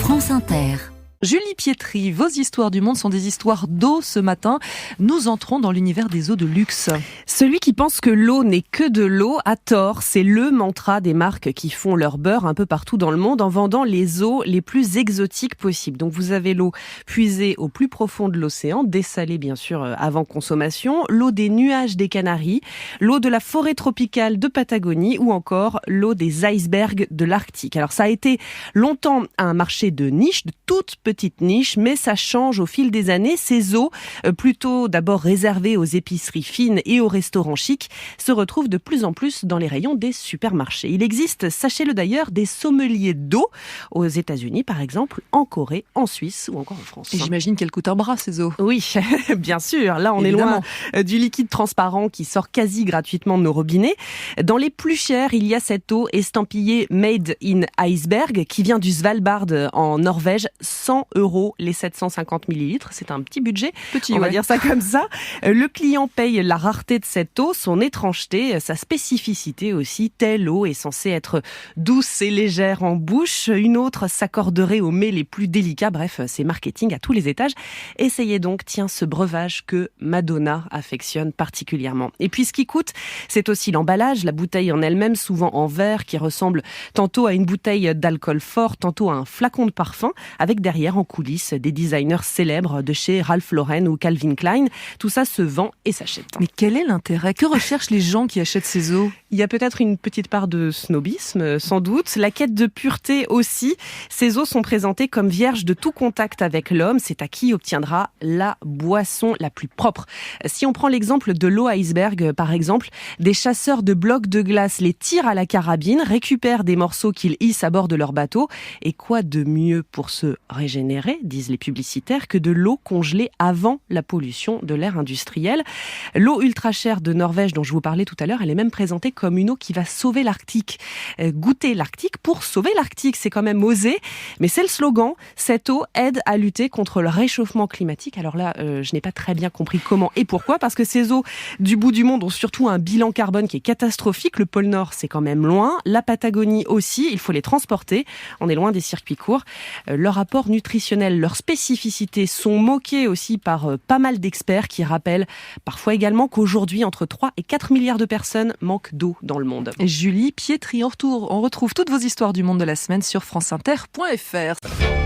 France Inter. Julie Pietri, vos histoires du monde sont des histoires d'eau ce matin. Nous entrons dans l'univers des eaux de luxe. Celui qui pense que l'eau n'est que de l'eau a tort. C'est le mantra des marques qui font leur beurre un peu partout dans le monde en vendant les eaux les plus exotiques possibles. Donc vous avez l'eau puisée au plus profond de l'océan, dessalée bien sûr avant consommation, l'eau des nuages des Canaries, l'eau de la forêt tropicale de Patagonie ou encore l'eau des icebergs de l'Arctique. Alors ça a été longtemps un marché de niche, de toute petite niche, mais ça change au fil des années. Ces eaux, plutôt d'abord réservées aux épiceries fines et aux restaurants chics, se retrouvent de plus en plus dans les rayons des supermarchés. Il existe, sachez-le d'ailleurs, des sommeliers d'eau aux États-Unis par exemple, en Corée, en Suisse ou encore en France. Et j'imagine qu'elles coûtent un bras ces eaux. Oui, bien sûr. Là, on Évidemment. est loin du liquide transparent qui sort quasi gratuitement de nos robinets. Dans les plus chers, il y a cette eau estampillée Made in Iceberg qui vient du Svalbard en Norvège. 100 € les 750 millilitres. C'est un petit budget, on va dire ça comme ça. Le client paye la rareté de cette eau, son étrangeté, sa spécificité aussi. Telle eau est censée être douce et légère en bouche. Une autre s'accorderait aux mets les plus délicats. Bref, c'est marketing à tous les étages. Essayez donc, ce breuvage que Madonna affectionne particulièrement. Et puis ce qui coûte, c'est aussi l'emballage, la bouteille en elle-même, souvent en verre, qui ressemble tantôt à une bouteille d'alcool fort, tantôt à un flacon de parfum, avec derrière en coulisses des designers célèbres de chez Ralph Lauren ou Calvin Klein. Tout ça se vend et s'achète. Mais quel est l'intérêt? Que recherchent les gens qui achètent ces eaux? Il y a peut-être une petite part de snobisme, sans doute. La quête de pureté aussi. Ces eaux sont présentées comme vierges de tout contact avec l'homme. C'est à qui obtiendra la boisson la plus propre. Si on prend l'exemple de l'eau iceberg, par exemple, des chasseurs de blocs de glace les tirent à la carabine, récupèrent des morceaux qu'ils hissent à bord de leur bateau. Et quoi de mieux pour se régénérer, disent les publicitaires, que de l'eau congelée avant la pollution de l'air industriel. L'eau ultra chère de Norvège dont je vous parlais tout à l'heure, elle est même présentée comme une eau qui va sauver l'Arctique. Goûter l'Arctique pour sauver l'Arctique, c'est quand même osé, mais c'est le slogan. Cette eau aide à lutter contre le réchauffement climatique. Alors là, je n'ai pas très bien compris comment et pourquoi, parce que ces eaux du bout du monde ont surtout un bilan carbone qui est catastrophique. Le pôle Nord, c'est quand même loin. La Patagonie aussi, il faut les transporter. On est loin des circuits courts. Leur rapport nutritionnel, leurs spécificités sont moquées aussi par pas mal d'experts qui rappellent parfois également qu'aujourd'hui, entre 3 et 4 milliards de personnes manquent d'eau dans le monde. Julie Pietri, en retour, on retrouve toutes vos histoires du monde de la semaine sur franceinter.fr.